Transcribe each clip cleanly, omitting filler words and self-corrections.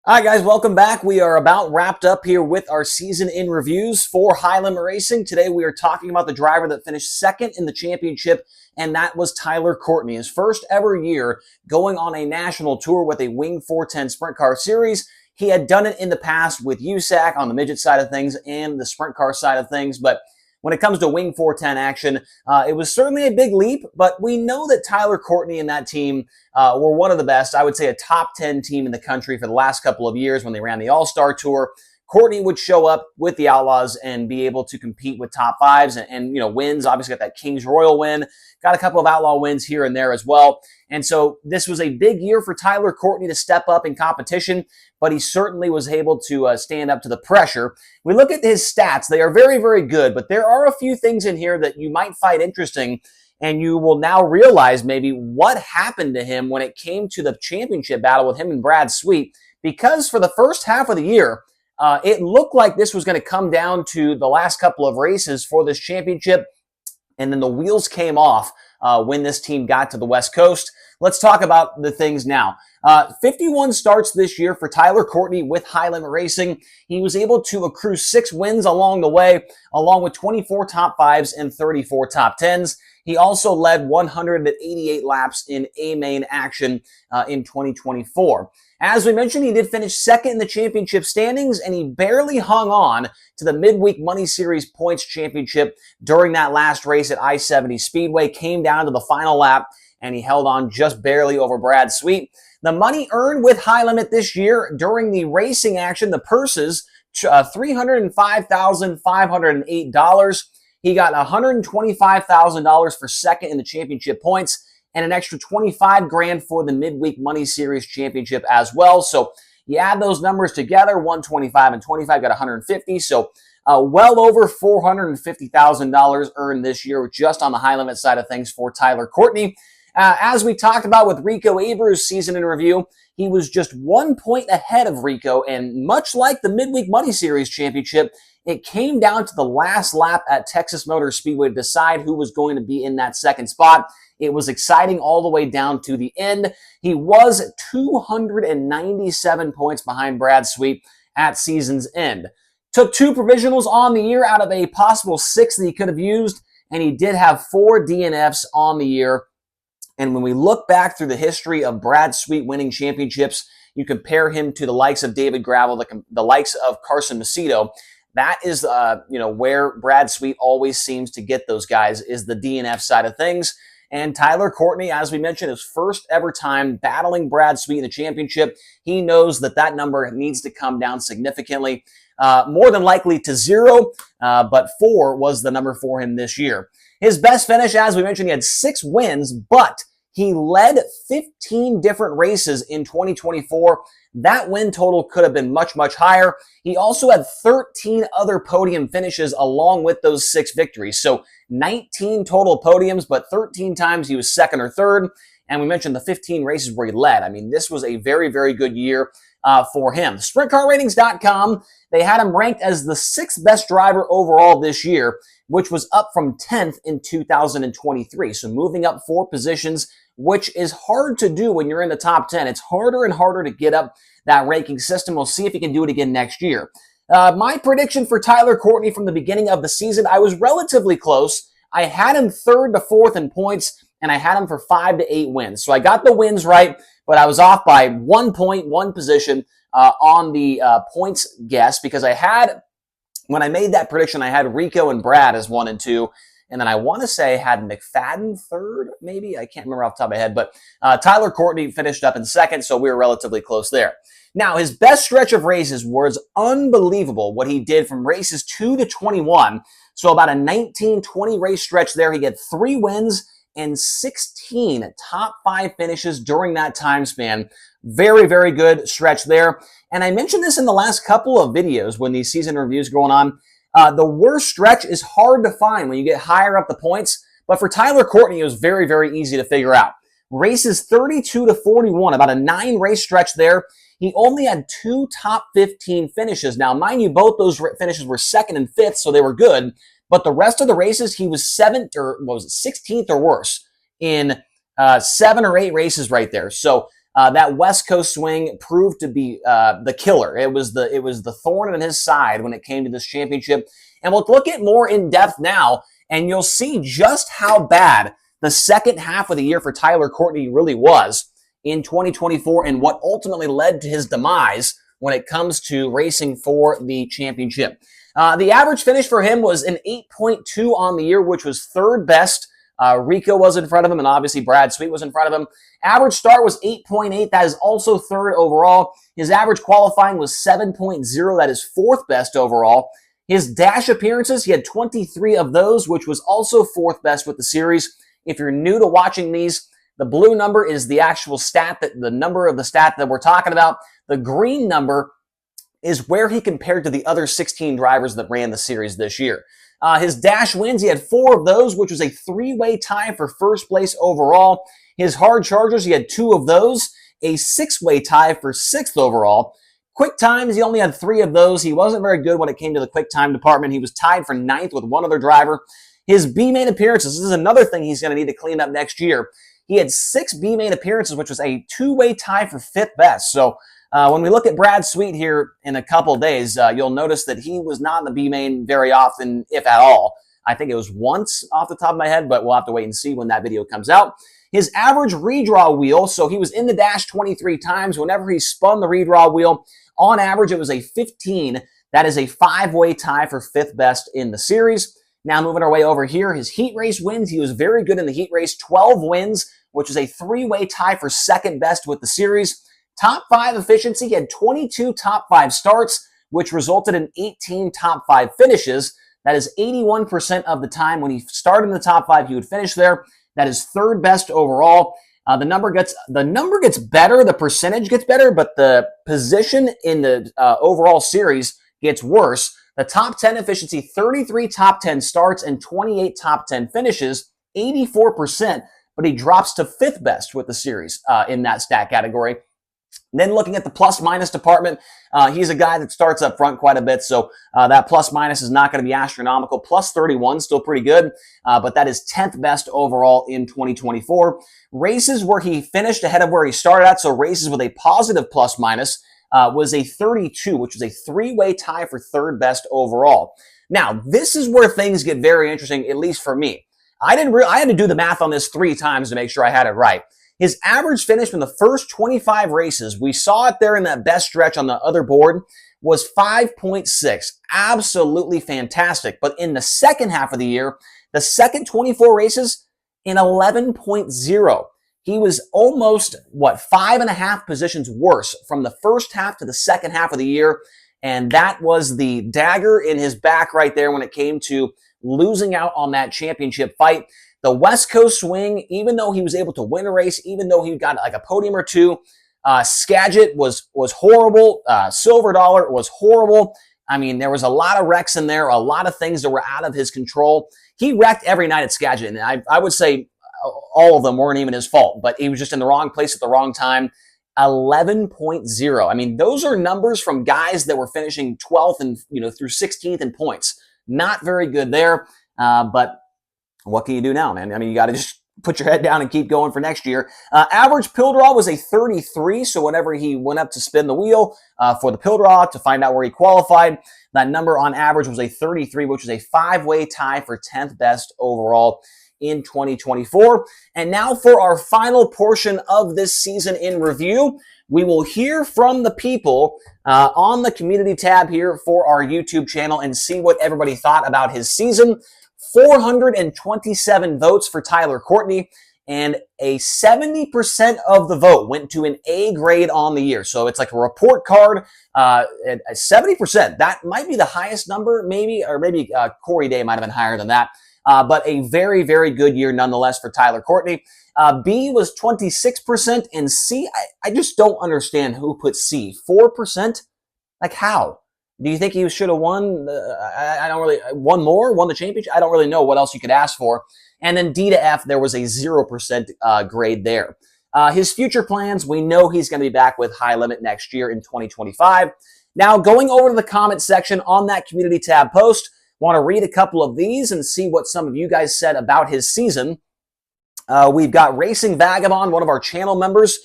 All right, guys, welcome back. We are about wrapped up here with our season in reviews for Highland Racing. Today, we are talking about the driver that finished second in the championship, and that was Tyler Courtney. His first ever year going on a national tour with a Wing 410 Sprint Car Series. He had done it in the past with USAC on the midget side of things and the sprint car side of things, but when it comes to Wing 410 action, it was certainly a big leap, but we know that Tyler Courtney and that team were one of the best. I would say a top 10 team in the country for the last couple of years when they ran the All-Star Tour. Courtney would show up with the Outlaws and be able to compete with top fives and wins. Obviously got that Kings Royal win, got a couple of Outlaw wins here and there as well. And so this was a big year for Tyler Courtney to step up in competition, but he certainly was able to stand up to the pressure. We look at his stats. They are very, very good, but there are a few things in here that you might find interesting, and you will now realize maybe what happened to him when it came to the championship battle with him and Brad Sweet, because for the first half of the year, it looked like this was going to come down to the last couple of races for this championship, and then the wheels came off when this team got to the West Coast. Let's talk about the things now. 51 starts this year for Tyler Courtney with Highland Racing. He was able to accrue 6 wins along the way, along with 24 top 5s and 34 top 10s. He also led 188 laps in A-Main action in 2024. As we mentioned, he did finish second in the championship standings, and he barely hung on to the Midweek Money Series Points Championship during that last race at I-70 Speedway. Came down to the final lap, and he held on just barely over Brad Sweet. The money earned with High Limit this year during the racing action, the purses, $305,508. He got $125,000 for second in the championship points, and an extra $25,000 for the Midweek Money Series Championship as well. So you add those numbers together, 125 and 25 got 150. So well over $450,000 earned this year just on the high limit side of things for Tyler Courtney. As we talked about with Rico Abreu's season in review, he was just 1 point ahead of Rico, and much like the Midweek Money Series Championship, it came down to the last lap at Texas Motor Speedway to decide who was going to be in that second spot. It was exciting all the way down to the end. He was 297 points behind Brad Sweet at season's end. Took 2 provisionals on the year out of a possible 6 that he could have used, and he did have 4 DNFs on the year. And when we look back through the history of Brad Sweet winning championships, you compare him to the likes of David Gravel, the likes of Carson Macedo. That is, where Brad Sweet always seems to get those guys, is the DNF side of things. And Tyler Courtney, as we mentioned, his first ever time battling Brad Sweet in the championship. He knows that number needs to come down significantly, more than likely to 0, but 4 was the number for him this year. His best finish, as we mentioned, he had 6 wins, but he led 15 different races in 2024. That win total could have been much, much higher. He also had 13 other podium finishes along with those 6 victories. So 19 total podiums, but 13 times he was second or third. And we mentioned the 15 races where he led. I mean, this was a very, very good year for him. SprintCarRatings.com, they had him ranked as the 6th best driver overall this year, which was up from 10th in 2023. So moving up 4 positions, which is hard to do when you're in the top 10. It's harder and harder to get up that ranking system. We'll see if he can do it again next year. My prediction for Tyler Courtney from the beginning of the season, I was relatively close. I had him 3rd to 4th in points, and I had him for 5 to 8 wins. So I got the wins right, but I was off by 1 point, 1 position on the points guess, because when I made that prediction, I had Rico and Brad as 1 and 2. And then I want to say I had McFadden 3rd, maybe. I can't remember off the top of my head. But Tyler Courtney finished up in 2nd, so we were relatively close there. Now, his best stretch of races was unbelievable, what he did from races 2 to 21. So about a 19-20 race stretch there. He had 3 wins and 16 top 5 finishes during that time span. Very, very good stretch there. And I mentioned this in the last couple of videos when these season reviews going on. The worst stretch is hard to find when you get higher up the points, but for Tyler Courtney, it was very, very easy to figure out. Races 32 to 41, about a 9 race stretch there. He only had 2 top 15 finishes. Now, mind you, both those finishes were 2nd and 5th, so they were good. But the rest of the races, he was 7th or 16th or worse in 7 or 8 races right there. So that West Coast swing proved to be the killer. It was the thorn in his side when it came to this championship. And we'll look at more in depth now, and you'll see just how bad the second half of the year for Tyler Courtney really was in 2024 and what ultimately led to his demise when it comes to racing for the championship. The average finish for him was an 8.2 on the year, which was third best. Rico was in front of him, and obviously Brad Sweet was in front of him. Average start was 8.8. That is also third overall. His average qualifying was 7.0. That is fourth best overall. His dash appearances, he had 23 of those, which was also fourth best with the series. If you're new to watching these, the blue number is the actual stat, the number of the stat that we're talking about. The green number is where he compared to the other 16 drivers that ran the series this year. His dash wins, he had 4 of those, which was a 3-way tie for first place overall. His hard chargers, he had 2 of those, a 6-way tie for 6th overall. Quick times, he only had 3 of those. He wasn't very good when it came to the quick time department. He was tied for 9th with one other driver. His B-main appearances, this is another thing he's going to need to clean up next year. He had 6 B-main appearances, which was a 2-way tie for 5th best. So when we look at Brad Sweet here in a couple days, you'll notice that he was not in the B-main very often, if at all. I think it was once off the top of my head, but we'll have to wait and see when that video comes out. His average redraw wheel, so he was in the dash 23 times. Whenever he spun the redraw wheel, on average, it was a 15. That is a 5-way tie for 5th best in the series. Now moving our way over here, his heat race wins. He was very good in the heat race, 12 wins, which is a 3-way tie for 2nd best with the series. Top 5 efficiency, he had 22 top 5 starts, which resulted in 18 top 5 finishes. That is 81% of the time when he started in the top 5, he would finish there. That is 3rd best overall. The number gets better, the percentage gets better, but the position in the overall series gets worse. The top 10 efficiency, 33 top 10 starts and 28 top 10 finishes, 84%, but he drops to 5th best with the series in that stat category. Then looking at the plus-minus department, he's a guy that starts up front quite a bit, so that plus-minus is not going to be astronomical. Plus 31, still pretty good, but that is 10th best overall in 2024. Races where he finished ahead of where he started at, so races with a positive plus-minus, was a 32, which was a 3-way tie for 3rd best overall. Now, this is where things get very interesting, at least for me. I had to do the math on this 3 times to make sure I had it right. His average finish from the first 25 races, we saw it there in that best stretch on the other board, was 5.6. Absolutely fantastic. But in the second half of the year, the second 24 races, in 11.0. He was almost, 5.5 positions worse from the first half to the second half of the year. And that was the dagger in his back right there when it came to losing out on that championship fight. The West Coast swing, even though he was able to win a race, even though he got like a podium or 2, Skagit was horrible. Silver Dollar was horrible. I mean, there was a lot of wrecks in there, a lot of things that were out of his control. He wrecked every night at Skagit, and I would say all of them weren't even his fault, but he was just in the wrong place at the wrong time. 11.0. I mean, those are numbers from guys that were finishing 12th and through 16th in points. Not very good there, but what can you do now, man? I mean, you got to just put your head down and keep going for next year. Average pill draw was a 33, so whenever he went up to spin the wheel for the pill draw to find out where he qualified, that number on average was a 33, which was a 5-way tie for 10th best overall in 2024. And now for our final portion of this season in review, we will hear from the people on the community tab here for our YouTube channel and see what everybody thought about his season. 427 votes for Tyler Courtney, and a 70% of the vote went to an A grade on the year. So it's like a report card, 70%. That might be the highest number, maybe, or maybe Corey Day might have been higher than that. But a very, very good year nonetheless for Tyler Courtney. B was 26%, and C, I just don't understand who put C. 4%? Like how? Do you think he should have won? I don't really, won the championship? I don't really know what else you could ask for. And then D to F, there was a 0% grade there. His future plans, we know he's going to be back with High Limit next year in 2025. Now, going over to the comment section on that community tab post, want to read a couple of these and see what some of you guys said about his season. We've got Racing Vagabond, one of our channel members,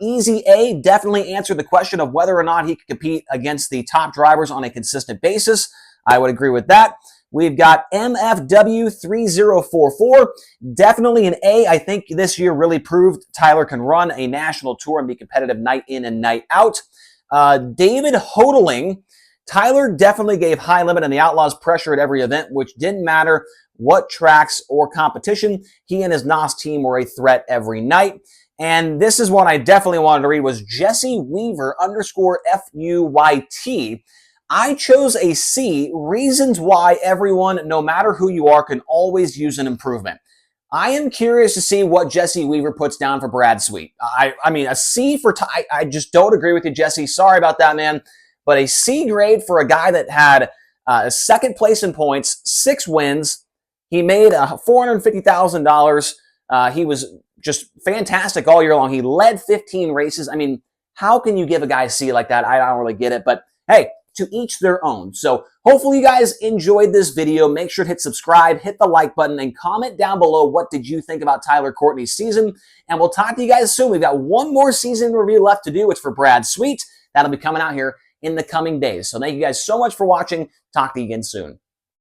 Easy A definitely answered the question of whether or not he could compete against the top drivers on a consistent basis. I would agree with that. We've got MFW3044. Definitely an A. I think this year really proved Tyler can run a national tour and be competitive night in and night out. David Hodling. Tyler definitely gave high limit and the Outlaws pressure at every event, which didn't matter what tracks or competition. He and his NOS team were a threat every night. And this is one I definitely wanted to read, was Jesse Weaver _FUYT. I chose a C, reasons why everyone, no matter who you are, can always use an improvement. I am curious to see what Jesse Weaver puts down for Brad Sweet. I mean, a C for Ty. I just don't agree with you, Jesse. Sorry about that, man. But a C grade for a guy that had a second place in points, 6 wins. He made $450,000. He was just fantastic all year long. He led 15 races. I mean, how can you give a guy a C like that? I don't really get it. But hey, to each their own. So hopefully you guys enjoyed this video. Make sure to hit subscribe, hit the like button, and comment down below what did you think about Tyler Courtney's season. And we'll talk to you guys soon. We've got one more season review left to do. It's for Brad Sweet. That'll be coming out here in the coming days. So thank you guys so much for watching. Talk to you again soon.